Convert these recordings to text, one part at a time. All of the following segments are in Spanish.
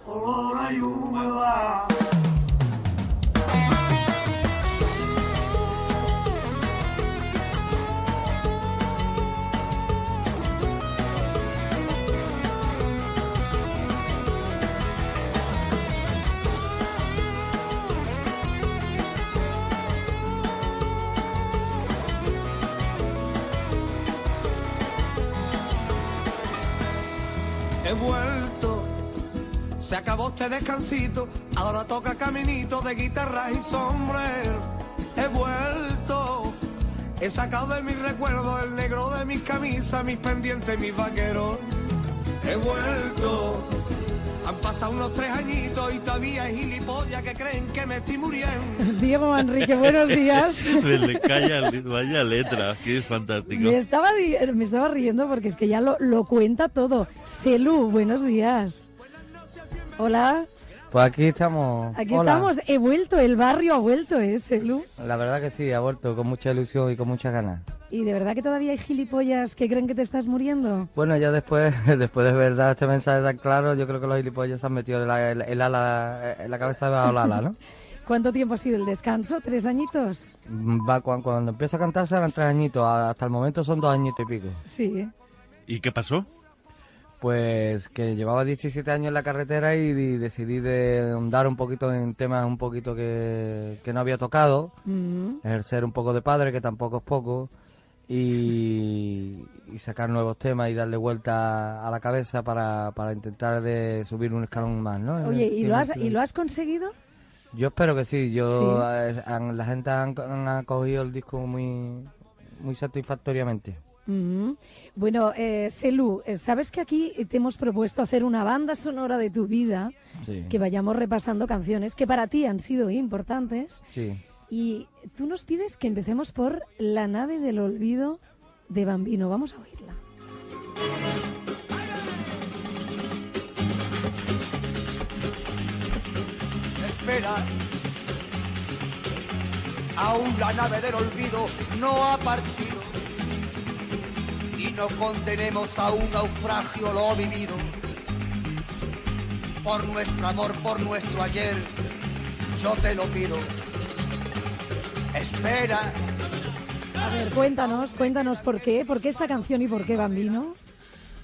olor a humedad. He vuelto, se acabó este descansito, ahora toca caminito de guitarras y sombrero. He vuelto, he sacado de mis recuerdos el negro de mis camisas, mis pendientes, mis vaqueros. He vuelto, han pasado unos 3 añitos y todavía hay gilipollas que creen que me estoy muriendo. Diego Manrique, buenos días. Le calla, vaya letra, que es fantástico. Me estaba riendo porque es que ya lo cuenta todo. Selu, buenos días. Hola. Pues aquí estamos. Aquí Hola. estamos, he vuelto, el barrio ha vuelto, Selu. La verdad que sí, ha vuelto con mucha ilusión y con muchas ganas. ¿Y de verdad que todavía hay gilipollas que creen que te estás muriendo? Bueno, ya después de verdad este mensaje tan claro, yo creo que los gilipollas se han metido el ala, en la cabeza debajo del ala, ¿no? ¿Cuánto tiempo ha sido el descanso? ¿3 añitos? Va, cuando empieza a cantar serán 3 añitos, hasta el momento son 2 añitos y pico. Sí. ¿Y qué pasó? Pues que llevaba 17 años en la carretera y decidí de ahondar un poquito en temas un poquito que no había tocado, ejercer un poco de padre, que tampoco es poco, y sacar nuevos temas y darle vuelta a la cabeza para intentar de subir un escalón más, ¿no? Oye, ¿y lo has conseguido? Yo espero que sí. Yo ¿Sí? La gente han acogido el disco muy satisfactoriamente. Bueno, Selu, sabes que aquí te hemos propuesto hacer una banda sonora de tu vida, Sí. que vayamos repasando canciones que para ti han sido importantes. Sí. Y tú nos pides que empecemos por La nave del olvido de Bambino. Vamos a oírla. Espera, aún la nave del olvido no ha partido y no condenemos a un naufragio lo vivido. Por nuestro amor, por nuestro ayer, yo te lo pido. Espera. A ver, cuéntanos por qué esta canción y por qué Bambino.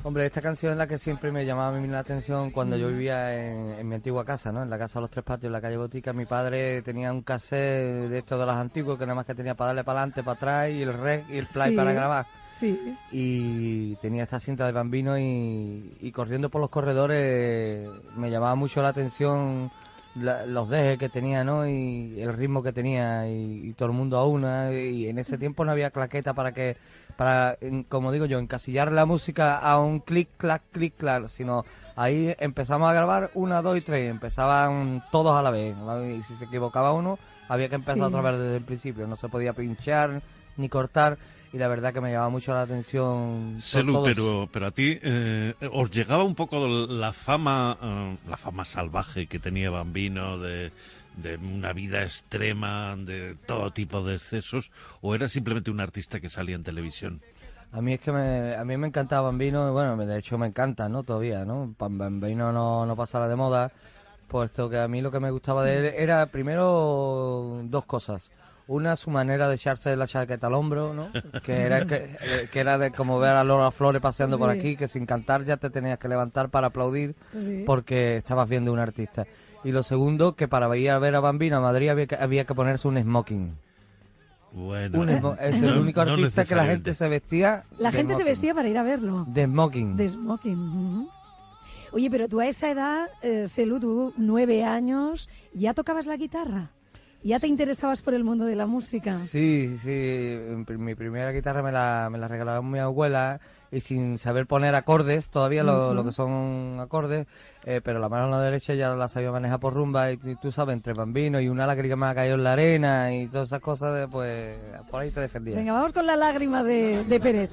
Hombre, esta canción es la que siempre me llamaba a mí la atención cuando yo vivía en mi antigua casa, ¿no? En la casa de los Tres Patios, en la calle Botica. Mi padre tenía un cassette de estos de los antiguos que nada más que tenía para darle para adelante, para atrás y el rec y el play Sí, para grabar. Sí. Y tenía esta cinta de Bambino y corriendo por los corredores me llamaba mucho la atención los dejes que tenía, ¿no? Y el ritmo que tenía y todo el mundo a una. Y en ese tiempo no había claqueta como digo yo, encasillar la música a un clic, clac, sino ahí empezamos a grabar 1, 2 y 3, empezaban todos a la vez, ¿no? Y si se equivocaba uno, había que empezar Sí. otra vez desde el principio, no se podía pinchar ni cortar. Y la verdad que me llamaba mucho la atención. Selu, pero a ti os llegaba un poco la fama salvaje que tenía Bambino de una vida extrema, de todo tipo de excesos, o era simplemente un artista que salía en televisión? A mí es que a mí me encantaba Bambino, bueno, de hecho me encanta, ¿no? Todavía, ¿no? Bambino no pasara de moda, puesto que a mí lo que me gustaba de él era primero 2 cosas. Una, su manera de echarse la chaqueta al hombro, ¿no? Que era de como ver a Lola Flores paseando por aquí, que sin cantar ya te tenías que levantar para aplaudir porque estabas viendo un artista. Y lo segundo, que para ir a ver a Bambino a Madrid había que ponerse un smoking. Bueno, Es el único artista que la gente necesariamente. se vestía. La de gente se smoking. vestía para ir a verlo. De smoking. De smoking. Ujú. Oye, pero tú a esa edad, Selu, tú 9 años, ¿ya tocabas la guitarra? ¿Ya te interesabas por el mundo de la música? Sí. Mi primera guitarra me la regalaba mi abuela y sin saber poner acordes, todavía lo que son acordes, pero la mano derecha ya la sabía manejar por rumba y tú sabes, entre Bambino y una lágrima cayó en la arena y todas esas cosas, pues por ahí te defendía. Venga, vamos con la lágrima de Pérez.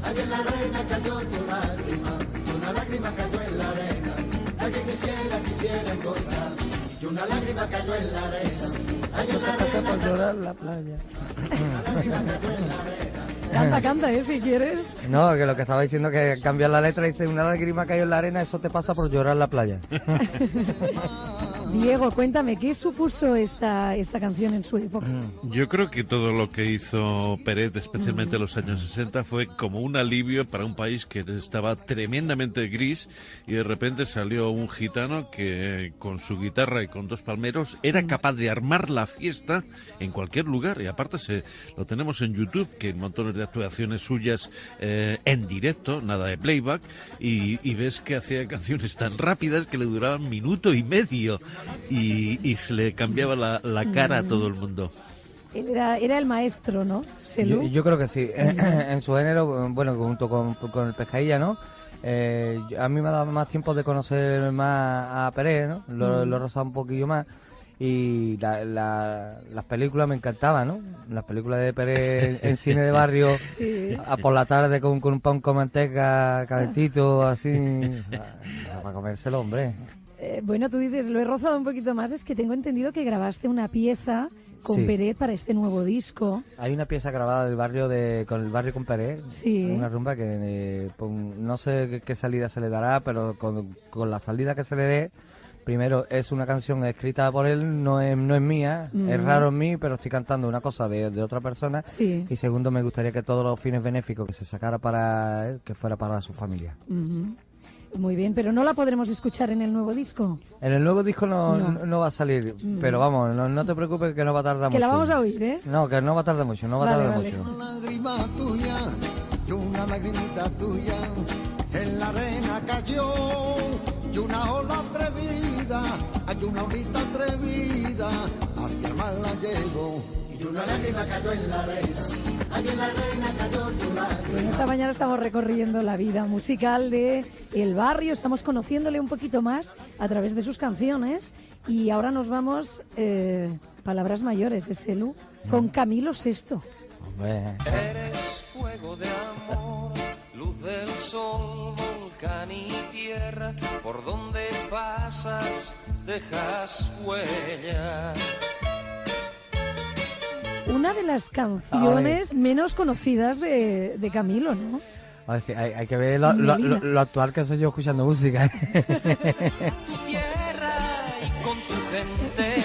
Allá en la arena cayó tu lágrima, una lágrima cayó en la arena, alguien quisiera encontrar, y una lágrima cayó en la arena, allá en la arena por llorar la playa. una lágrima cayó en la arena, Canta, si quieres. No, que lo que estaba diciendo que cambiar la letra dice una lágrima cayó en la arena, eso te pasa por llorar en la playa. Diego, cuéntame, ¿qué supuso esta canción en su época? Yo creo que todo lo que hizo Peret, especialmente en los años 60, fue como un alivio para un país que estaba tremendamente gris y de repente salió un gitano que con su guitarra y con dos palmeros era capaz de armar la fiesta en cualquier lugar. Y aparte lo tenemos en YouTube, que hay montones de actuaciones suyas en directo, nada de playback, y ves que hacía canciones tan rápidas que le duraban minuto y medio. Y se le cambiaba la cara a todo el mundo. Era el maestro, ¿no? Yo creo que sí. En su género, bueno, junto con el Pescailla, ¿no? A mí me ha dado más tiempo de conocer más a Peret, ¿no? Lo he rozado un poquillo más. Y las películas me encantaban, ¿no? Las películas de Peret en cine de barrio, sí. Por la tarde con un pan con manteca calentito, así, para comérselo, hombre. Bueno, tú dices, lo he rozado un poquito más, es que tengo entendido que grabaste una pieza con Peret para este nuevo disco. Hay una pieza grabada del barrio con Peret, sí. Una rumba que no sé qué salida se le dará, pero con la salida que se le dé, primero es una canción escrita por él, no es mía, es raro en mí, pero estoy cantando una cosa de otra persona. Sí. Y segundo, me gustaría que todos los fines benéficos que se sacara para él, que fuera para su familia. Muy bien, pero ¿no la podremos escuchar en el nuevo disco? En el nuevo disco no va a salir, pero vamos, no te preocupes que no va a tardar mucho. Que la vamos a oír, ¿eh? No, que no va a tardar mucho, mucho. Una lágrima tuya, y una lagrimita tuya, en la arena cayó, y una ola atrevida, hay una olita atrevida, hacia el mar la llevo, y una lágrima cayó en la arena. En la arena cayó tu lágrima. Bueno, esta mañana estamos recorriendo la vida musical de El Barrio, estamos conociéndole un poquito más a través de sus canciones y ahora nos vamos, palabras mayores, es Selu, con Camilo Sesto. Hombre. Eres fuego de amor, luz del sol, volcán y tierra, por donde pasas dejas huella. Una de las canciones menos conocidas de Camilo, ¿no? A ver, hay que ver lo actual que soy yo escuchando música. Tu tierra y con tu gente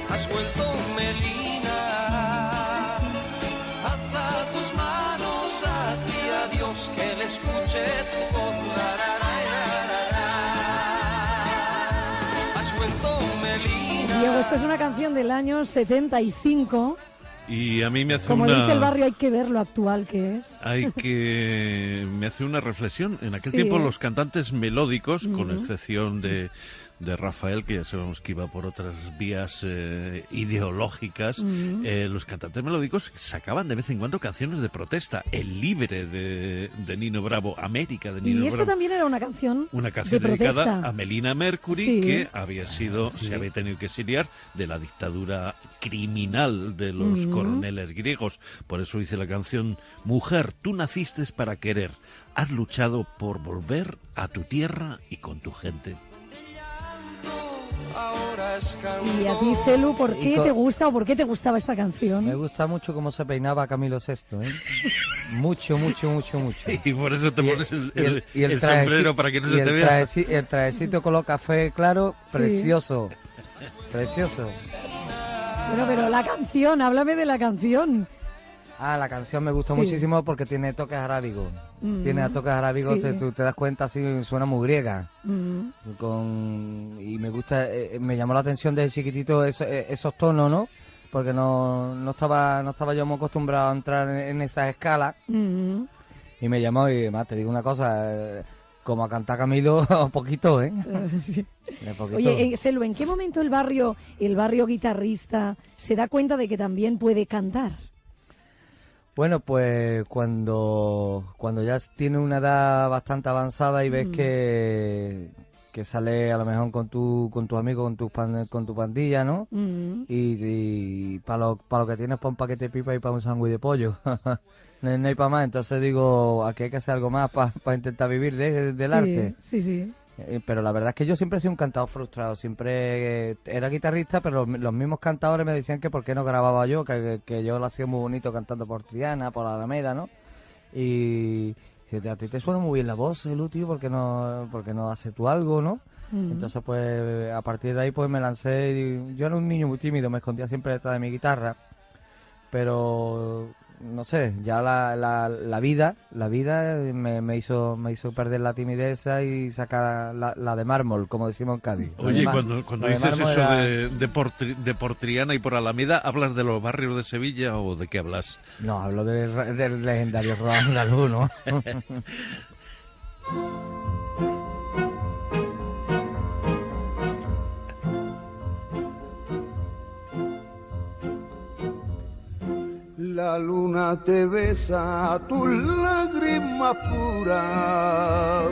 has vuelto Melina. Alza tus manos a ti, a Dios, que le escuche tu voz. Has vuelto Melina. Diego, esta es una canción del año 75. Y a mí me hace Como dice El Barrio, hay que ver lo actual que es. Me hace una reflexión. En aquel tiempo los cantantes melódicos, con excepción de Rafael, que ya sabemos que iba por otras vías ideológicas, los cantantes melódicos sacaban de vez en cuando canciones de protesta. El Libre de Nino Bravo, América de Nino Bravo. Y esto también era una canción dedicada a Melina Mercury, que se había tenido que exiliar de la dictadura criminal de los coroneles griegos. Por eso dice la canción: mujer, tú naciste para querer, has luchado por volver a tu tierra y con tu gente. Y a ti, Selu, ¿por qué te gusta o por qué te gustaba esta canción? Me gusta mucho cómo se peinaba Camilo Sesto, ¿eh? Mucho. Y por eso te pones el sombrero para que no se te vea. El trajecito color café claro, precioso. Precioso. Bueno, pero la canción, háblame de la canción. La canción me gusta muchísimo porque tiene toques arábigos. Tiene toques arábigos, tú te das cuenta, así suena muy griega. Y me gusta, me llamó la atención desde chiquitito esos tonos, ¿no? Porque no estaba yo muy acostumbrado a entrar en esas escalas. Y me llamó, y además te digo una cosa, como a cantar Camilo, poquito, ¿eh? Poquito. Oye, Selu, ¿en qué momento el barrio guitarrista se da cuenta de que también puede cantar? Bueno, pues cuando ya tiene una edad bastante avanzada y ves que sale a lo mejor con tu amigo, con tu pandilla, ¿no? Y para lo que tienes para un paquete de pipa y para un sándwich de pollo. No hay para más. Entonces digo, aquí hay que hacer algo más para intentar vivir del arte. Sí. Pero la verdad es que yo siempre he sido un cantador frustrado, siempre era guitarrista, pero los mismos cantadores me decían que por qué no grababa yo, que yo lo hacía muy bonito cantando por Triana, por Alameda, ¿no? Y a ti te suena muy bien la voz, Lu, tío, ¿por qué no haces tú algo, no? Entonces, pues, a partir de ahí, pues, me lancé. Y yo era un niño muy tímido, me escondía siempre detrás de mi guitarra, pero no sé, ya la vida me hizo perder la timidez y sacar la de mármol, como decimos en Cádiz. Oye, cuando dices eso de por Triana y por Alameda, ¿hablas de los barrios de Sevilla o de qué hablas? No, hablo del legendario rock andaluz, ¿no? La luna te besa tus lágrimas puras.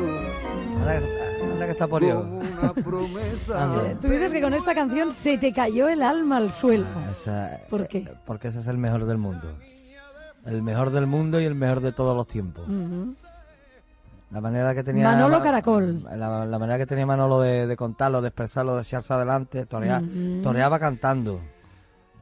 Anda que está por Dios. Como una promesa. Tú dices que con esta canción se te cayó el alma al suelo. ¿Por qué? Porque ese es el mejor del mundo. El mejor del mundo y el mejor de todos los tiempos. La manera que tenía Manolo Caracol. La manera que tenía Manolo de contarlo, de expresarlo, de echarse adelante, toreaba cantando.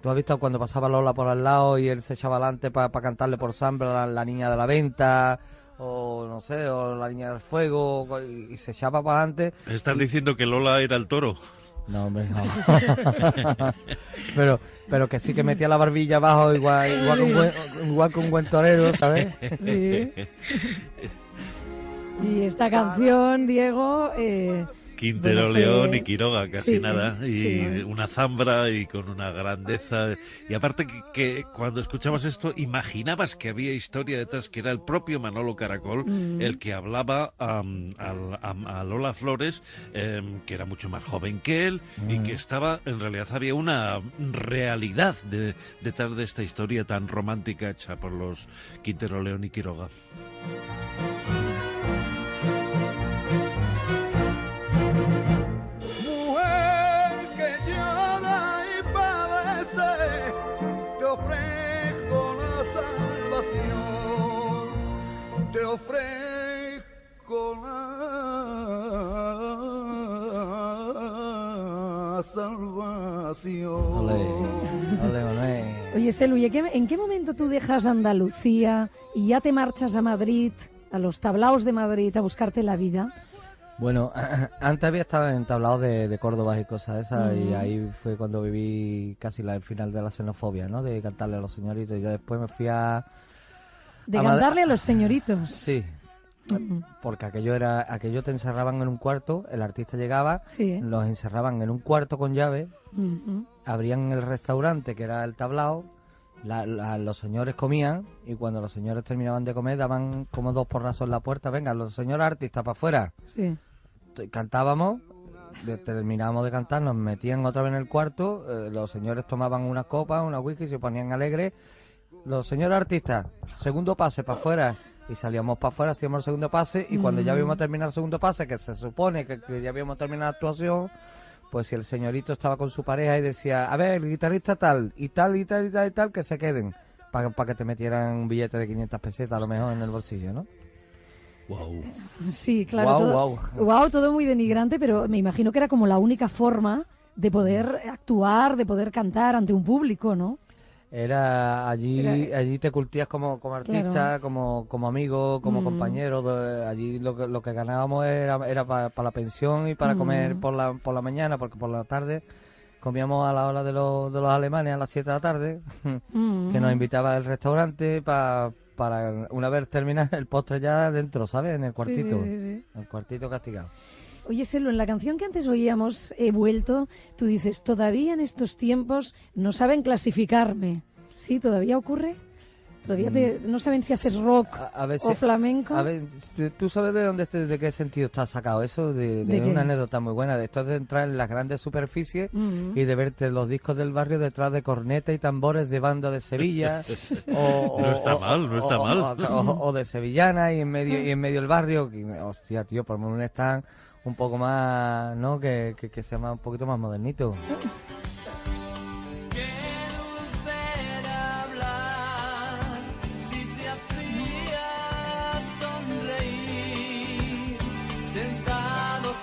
¿Tú has visto cuando pasaba Lola por al lado y él se echaba adelante para cantarle por Zambra la niña de la venta, o no sé, o la niña del fuego, y se echaba para adelante? ¿Estás diciendo que Lola era el toro? No, hombre, no. pero que sí que metía la barbilla abajo igual que un buen torero, ¿sabes? Sí. Y esta canción, Diego... Quintero, León y Quiroga, casi nada, y sí. una zambra y con una grandeza. Y aparte que cuando escuchabas esto imaginabas que había historia detrás, que era el propio Manolo Caracol el que hablaba a Lola Flores, que era mucho más joven que él, y que estaba, en realidad había una realidad detrás de esta historia tan romántica hecha por los Quintero, León y Quiroga. Te ofrezco la salvación. Ole. Oye, Selu, ¿y en qué momento tú dejas Andalucía y ya te marchas a Madrid, a los tablaos de Madrid, a buscarte la vida? Bueno, antes había estado en tablaos de Córdoba y cosas esas, y ahí fue cuando viví casi el final de la xenofobia, ¿no? De cantarle a los señoritos, y ya después me fui a... De cantarle a los señoritos. Sí, porque aquello te encerraban en un cuarto, el artista llegaba, los encerraban en un cuarto con llave, abrían el restaurante que era el tablao, los señores comían, y cuando los señores terminaban de comer daban como 2 porrazos en la puerta, venga, los señores artistas para afuera. Sí. Cantábamos, terminábamos de cantar, nos metían otra vez en el cuarto, los señores tomaban unas copas, una whisky, se ponían alegres. Los señores artistas, segundo pase para afuera, y salíamos para afuera, hacíamos el segundo pase, y cuando ya habíamos terminado el segundo pase, que se supone que ya habíamos terminado la actuación, pues si el señorito estaba con su pareja y decía, a ver, el guitarrista tal, y tal, que se queden, para que te metieran un billete de 500 pesetas a lo mejor en el bolsillo, ¿no? Wow. Sí, claro. Todo muy denigrante, pero me imagino que era como la única forma de poder actuar, de poder cantar ante un público, ¿no? Allí te curtías como artista, claro, como amigo, como compañero. Allí lo que ganábamos era para la pensión y para comer por la mañana, porque por la tarde comíamos a la hora de los alemanes a las 7 de la tarde, que nos invitaba al restaurante para una vez terminar el postre ya dentro, ¿sabes? En el cuartito, sí. El cuartito castigado. Oye, Selu, en la canción que antes oíamos, He vuelto, tú dices, todavía en estos tiempos no saben clasificarme. ¿Sí? ¿Todavía ocurre? ¿Todavía no saben si haces rock o flamenco? A ver, ¿tú sabes de qué sentido está sacado eso? De una anécdota muy buena, de esto de entrar en las grandes superficies y de verte los discos del barrio detrás de corneta y tambores de banda de Sevilla. No está mal. O de sevillana y en medio del barrio. Hostia, tío, por lo menos están un poco más, ¿no? Que sea un poquito más modernito. Sentados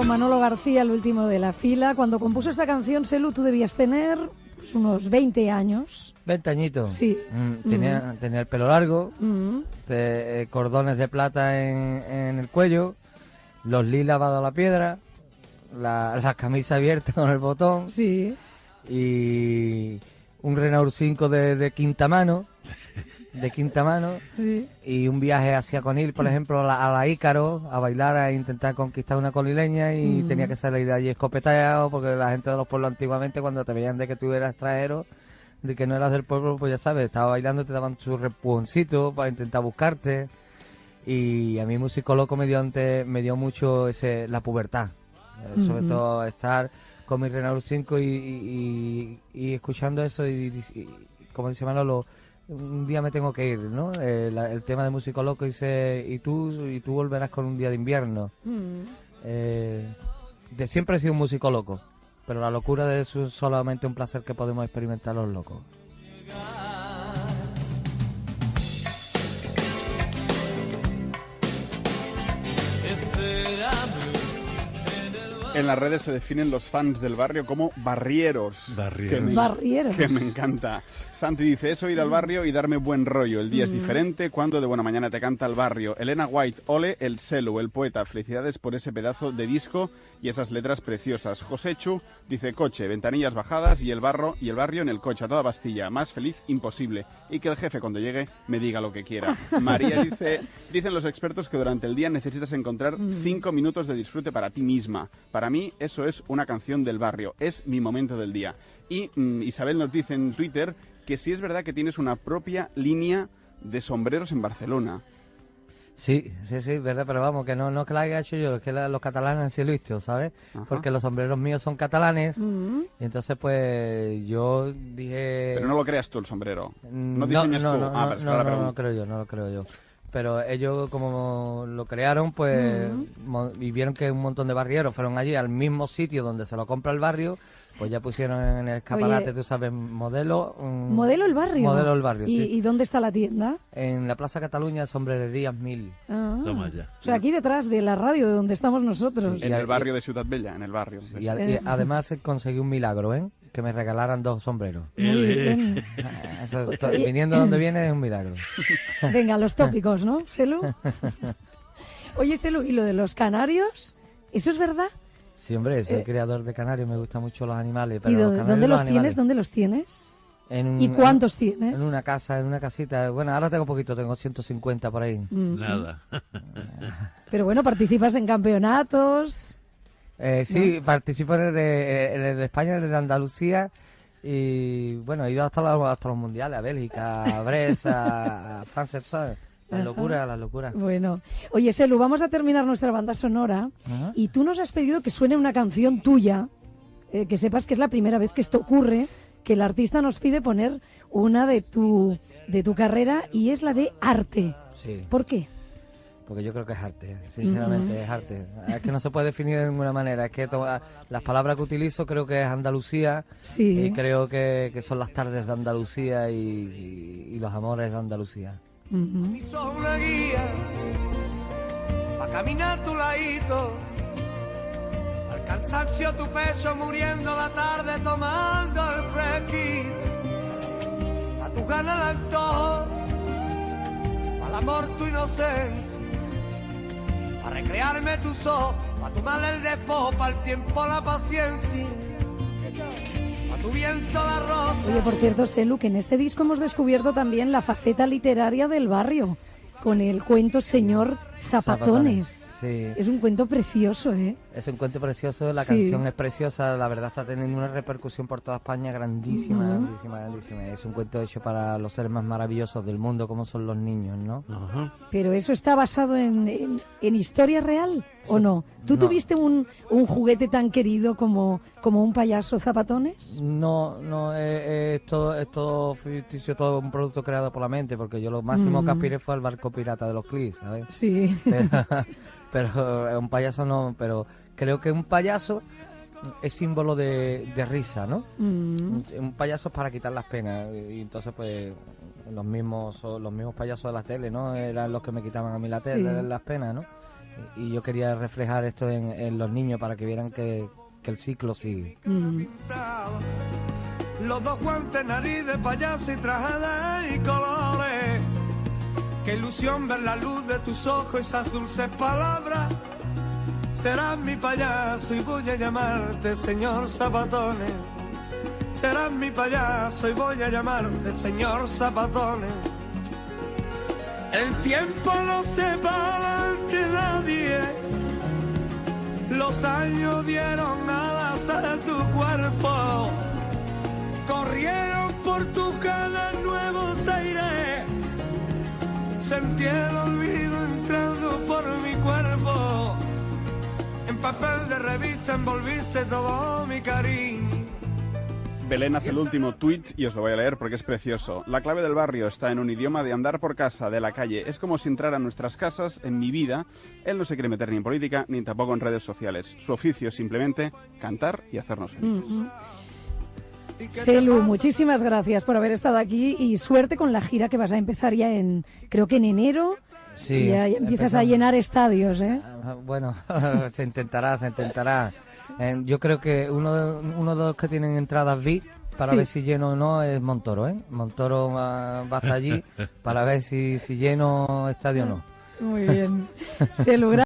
Manolo García, el último de la fila. Cuando compuso esta canción, Selu, tú debías tener pues, unos 20 años. 20 añitos. Sí. Tenía el pelo largo, Mm. cordones de plata en el cuello, los lilas lavados a la piedra, la camisa abierta con el botón Sí. y un Renault 5 de quinta mano. Sí. Y un viaje hacia Conil, por ejemplo, a la Ícaro, a bailar, a intentar conquistar una conileña y tenía que salir de allí escopeteado porque la gente de los pueblos antiguamente cuando te veían de que tú eras extranjero, de que no eras del pueblo, pues ya sabes, estaba bailando, te daban su repuoncito para intentar buscarte. Y a mí Músico Loco me dio mucho la pubertad, sobre todo estar con mi Renault 5 y escuchando eso y como dice Manolo, un día me tengo que ir, ¿no? El tema de Músico Loco dice, y tú volverás con un día de invierno. De siempre he sido un músico loco, pero la locura de eso es solamente un placer que podemos experimentar los locos. En las redes se definen los fans del barrio como barrieros. Barrieros. Que me encanta. Santi dice, es ir al barrio y darme buen rollo. El día es diferente cuando de buena mañana te canta el barrio. Elena White, ole, el Selu, el poeta. Felicidades por ese pedazo de disco y esas letras preciosas. José Chu dice, coche, ventanillas bajadas y el barrio en el coche a toda pastilla. Más feliz imposible. Y que el jefe cuando llegue me diga lo que quiera. María dice, dicen los expertos que durante el día necesitas encontrar 5 minutos de disfrute para ti misma. Para mí eso es una canción del barrio, es mi momento del día. Y Isabel nos dice en Twitter que sí es verdad que tienes una propia línea de sombreros en Barcelona. Sí, verdad, pero vamos, que no que la haya hecho yo, es que los catalanes han sido listos, ¿sabes? Ajá. Porque los sombreros míos son catalanes, y entonces pues yo dije... Pero no lo creas tú el sombrero, no diseñas tú. No lo creo yo. Pero ellos como lo crearon, pues, y vieron que un montón de barrieros fueron allí al mismo sitio donde se lo compra el barrio, pues ya pusieron en el escaparate, Oye, tú sabes, modelo... ¿Modelo el barrio? Modelo el barrio, sí. ¿Y dónde está la tienda? En la Plaza Cataluña, Sombrererías 1000. Ah. Toma ya. O sea, aquí detrás de la radio de donde estamos nosotros. Sí. En el barrio de Ciudad Bella, en el barrio. Y además conseguí un milagro, ¿eh? Que me regalaran 2 sombreros. Muy bien. Eso, viniendo de donde viene es un milagro. Venga, los tópicos, ¿no, Selu? Oye, Selu, ¿y lo de los canarios? ¿Eso es verdad? Sí, hombre, soy criador de canarios, me gustan mucho los animales. Pero ¿Y los canarios, dónde los animales. tienes? ¿Dónde los tienes? En ¿Y cuántos tienes? En una casita. Bueno, ahora tengo poquito, tengo 150 por ahí. Nada. Pero bueno, participas en campeonatos. Sí, participo en el de España, en el de Andalucía. Y bueno, he ido hasta los mundiales, a Bélgica, a Brest, a Francia, ¿sabes? Las locuras. Bueno, oye, Selu, vamos a terminar nuestra banda sonora. Ajá. Y tú nos has pedido que suene una canción tuya, que sepas que es la primera vez que esto ocurre, que el artista nos pide poner una de tu carrera y es la de arte. Sí. ¿Por qué? Porque yo creo que es arte, sinceramente, es arte. Es que no se puede definir de ninguna manera. Es que las palabras que utilizo creo que es Andalucía. Sí. Y creo que son las tardes de Andalucía y los amores de Andalucía. Y sos una guía pa' caminar a tu ladito, al cansancio tu pecho muriendo la tarde tomando el fresquito, a tu ganas el antojo, al amor tu inocencia, a recrearme tus ojos, a tomarle el despojo, para el tiempo la paciencia, a tu viento la rosa. Oye, por cierto, Selu, que en este disco hemos descubierto también la faceta literaria del barrio, con el cuento Señor Zapatones. Sí. Es un cuento precioso, ¿eh? Es un cuento precioso, la Sí. canción es preciosa, la verdad está teniendo una repercusión por toda España grandísima. Es un cuento hecho para los seres más maravillosos del mundo, como son los niños, ¿no? Ajá. Pero eso está basado en historia real, ¿o Eso- no? ¿Tú no. tuviste un juguete tan querido como un payaso Zapatones? No, es todo ficticio, todo un producto creado por la mente, porque yo lo máximo que aspiré fue al barco pirata de los Clis, ¿sabes? Sí. Pero un payaso no, pero creo que un payaso es símbolo de risa, ¿no? Un payaso es para quitar las penas, y entonces pues los mismos payasos de la tele, ¿no? Eran los que me quitaban a mí la tele, Sí. las penas, ¿no? y yo quería reflejar esto en los niños para que vieran que el ciclo sigue. Los dos guantes, nariz de payaso y trajada y colores. Qué ilusión ver la luz de tus ojos, esas dulces palabras. Serás mi payaso y voy a llamarte señor Zapatones. Serás mi payaso y voy a llamarte señor Zapatones. El tiempo no se para ante nadie. Los años dieron alas a tu cuerpo. Corrieron por tus canas nuevos aires. Sentí el olvido entrando por mi cuerpo. En papel de revista envolviste todo mi cariño. Belén hace el último tuit y os lo voy a leer porque es precioso. La clave del barrio está en un idioma de andar por casa, de la calle. Es como si entrara a nuestras casas, en mi vida. Él no se quiere meter ni en política ni tampoco en redes sociales. Su oficio es simplemente cantar y hacernos felices. Selu, muchísimas gracias por haber estado aquí y suerte con la gira que vas a empezar ya creo que en enero. Sí, ya empiezas a llenar estadios, ¿eh? Bueno, se intentará. Yo creo que uno de los que tienen entradas VIP para ver si lleno o no es Montoro, ¿eh? Montoro va hasta allí para ver si lleno estadio o no. Muy bien. Selu,